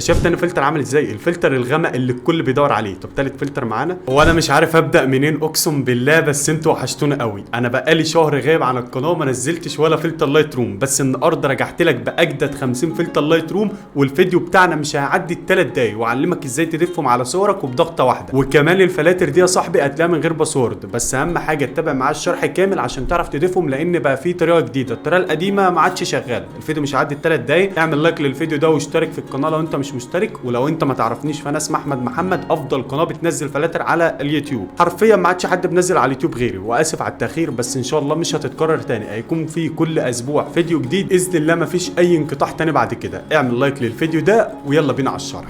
شايف تاني فلتر عامل ازاي؟ الفلتر الغامق اللي الكل بيدور عليه. طب تالت فلتر معانا، هو انا مش عارف ابدا منين اقسم بالله، بس انتوا وحشتونا قوي. انا بقالي شهر غايب عن القناه وما نزلتش ولا فلتر لايت روم، بس النهارده رجعت لك باجدد 50 فلتر لايت روم، والفيديو بتاعنا مش هيعدي الثلاث دقايق، واعلمك ازاي تضيفهم على صورك وبضغطه واحده. وكمان الفلاتر دي يا صاحبي هتلاقيها من غير باسورد، بس اهم حاجه تتابع معايا الشرح كامل عشان تعرف تضيفهم، لان بقى في طريقه جديده. الطريقه القديمه ما عادش شغاله. الفيديو مش هيعدي الثلاث دقايق. اعمل لايك للفيديو ده واشترك في القناه لو انت مش مشترك، ولو انت ما تعرفنيش فانا اسمي احمد محمد، افضل قناه بتنزل فلاتر على اليوتيوب. حرفيا ما عادش حد بينزل على اليوتيوب غيري، واسف على التاخير، بس ان شاء الله مش هتتكرر تاني. هيكون في كل اسبوع فيديو جديد باذن الله، ما فيش اي انقطاع تاني بعد كده. اعمل لايك للفيديو ده ويلا بينا على الشرح.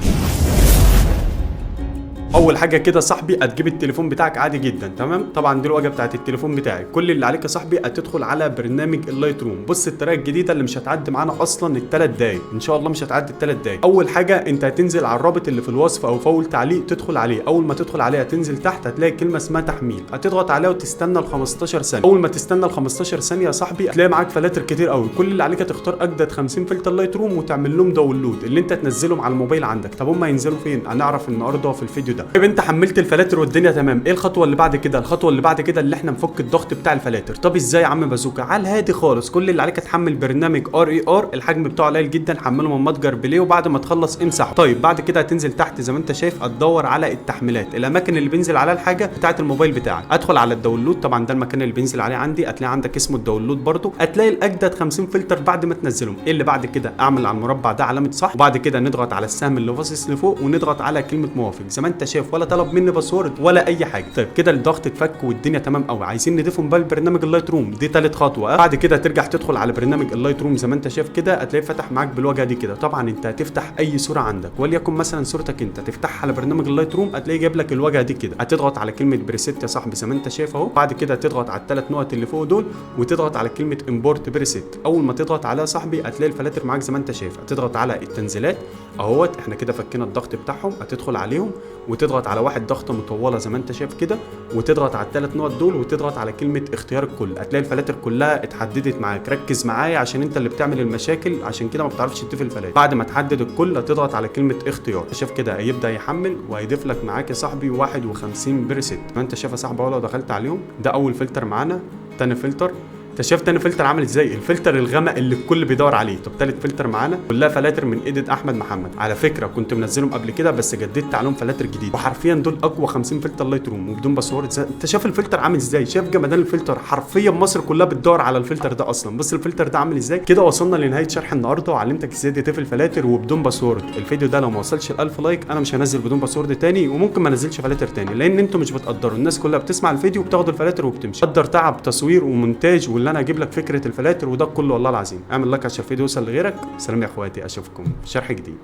اول حاجه كده صاحبي هتجيب التليفون بتاعك عادي جدا، تمام؟ طبعا دي الواجهه بتاعت التليفون بتاعي. كل اللي عليك يا صاحبي هتدخل على برنامج اللايت روم. بص الطريقه الجديده اللي مش هتعدي معانا اصلا الثلاث دقايق، ان شاء الله مش هتعدي الثلاث دقايق. اول حاجه انت هتنزل على الرابط اللي في الوصف او في اول تعليق، تدخل عليه. اول ما تدخل عليه هتنزل تحت هتلاقي كلمه اسمها تحميل، هتضغط عليها وتستنى ال 15 ثانيه. اول ما تستنى ال 15 ثانيه يا صاحبي هتلاقي معاك فلاتر كتير قوي. كل اللي عليك هتختار اجدد 50 فلتر لايت روم وتعمل لهم داونلود، اللي انت تنزلهم على الموبايل عندك. طب هم هينزلوا فين؟ هنعرف النهارده في الفيديو ده. طيب انت حملت الفلاتر والدنيا تمام، ايه الخطوه اللي بعد كده؟ الخطوه اللي بعد كده اللي احنا نفك الضغط بتاع الفلاتر. طب ازاي يا عم بازوكا؟ على الهادي خالص. كل اللي عليك تحمل برنامج RER، الحجم بتاعه قليل جدا، حمله من متجر بلاي وبعد ما تخلص امسحه. طيب بعد كده هتنزل تحت زي ما انت شايف، هتدور على التحميلات، الاماكن اللي بينزل عليها الحاجه بتاعه الموبايل بتاعك. ادخل على الداونلود، طبعا ده المكان اللي بينزل عليه عندي. هتلاقي عندك اسمه الداونلود برده، هتلاقي الاجدد 50 فلتر بعد ما تنزلهم. ايه اللي بعد كده؟ اعمل على المربع ده علامه صح، وبعد كده نضغط على السهم اللي باصص لفوق ونضغط على كلمه موافق زي ما انت شايف، ولا طلب مني باسورد ولا اي حاجه. طيب كده الضغط اتفك والدنيا تمام قوي. عايزين نضيفهم بقى لبرنامج اللايت روم، دي ثالث خطوه. بعد كده ترجع تدخل على برنامج اللايت روم زي ما انت شايف كده، هتلاقيه فتح معاك بالواجهه دي كده. طبعا انت هتفتح اي صوره عندك، وليكن مثلا صورتك انت، تفتحها على برنامج اللايت روم هتلاقيه جايب لك الواجهه دي كده. هتضغط على كلمه بريسيت يا صاحبي زي ما انت شايف اهو. بعد كده تضغط على الثلاث نقط اللي فوق دول وتضغط على كلمه امبورت بريسيت. اول ما تضغط عليها صاحبي هتلاقي الفلاتر معاك زي ما انت شايف. هتضغط على التنزيلات اهوت، احنا كده فكينا الضغط بتاعهم. هتدخل عليهم وتضغط على واحد ضغطه مطوله زي ما انت شايف كده، وتضغط على الثلاث نقط دول وتضغط على كلمه اختيار الكل. هتلاقي الفلاتر كلها اتحددت معاك. ركز معايا عشان انت اللي بتعمل المشاكل، عشان كده ما بتعرفش تضيف الفلاتر. بعد ما تحدد الكل هتضغط على كلمه اختيار. شايف كده هيبدا يحمل وهيضيف لك معاك يا صاحبي 51 بريسيت. ما انت شايف يا صاحبي اهو، لو دخلت عليهم ده اول فلتر معانا. تاني فلتر، انت شايف تاني فلتر عامل ازاي؟ الفلتر الغامق اللي الكل بيدور عليه. طب تالت فلتر معانا كلها فلاتر من ايديت احمد محمد. على فكره كنت منزلهم قبل كده بس جددت عليهم فلاتر جديد، وحرفيا دول اقوى 50 فلتر لايت روم وبدون باسورد. انت شايف الفلتر عامل ازاي؟ شايف جمدان الفلتر؟ حرفيا مصر كلها بتدور على الفلتر ده اصلا. بص الفلتر ده عامل ازاي. كده وصلنا لنهايه شرح النهارده، وعلمتك ازاي تضيف الفلاتر وبدون باسورد. الفيديو ده لو ما وصلش ل 1000 لايك انا مش هنزل بدون باسورد تاني، وممكن ما انزلش فلاتر تاني، لان انتوا مش بتقدروا. الناس كلها بتسمع الفيديو وبتاخد الفلاتر وبتمشي. قدر تعب تصوير ومونتاج، واللي انا اجيب لك فكره الفلاتر وده كله والله العظيم. اعمل لايك عشان الفيديو يوصل لغيرك. سلام يا اخواتي، اشوفكم في شرح جديد.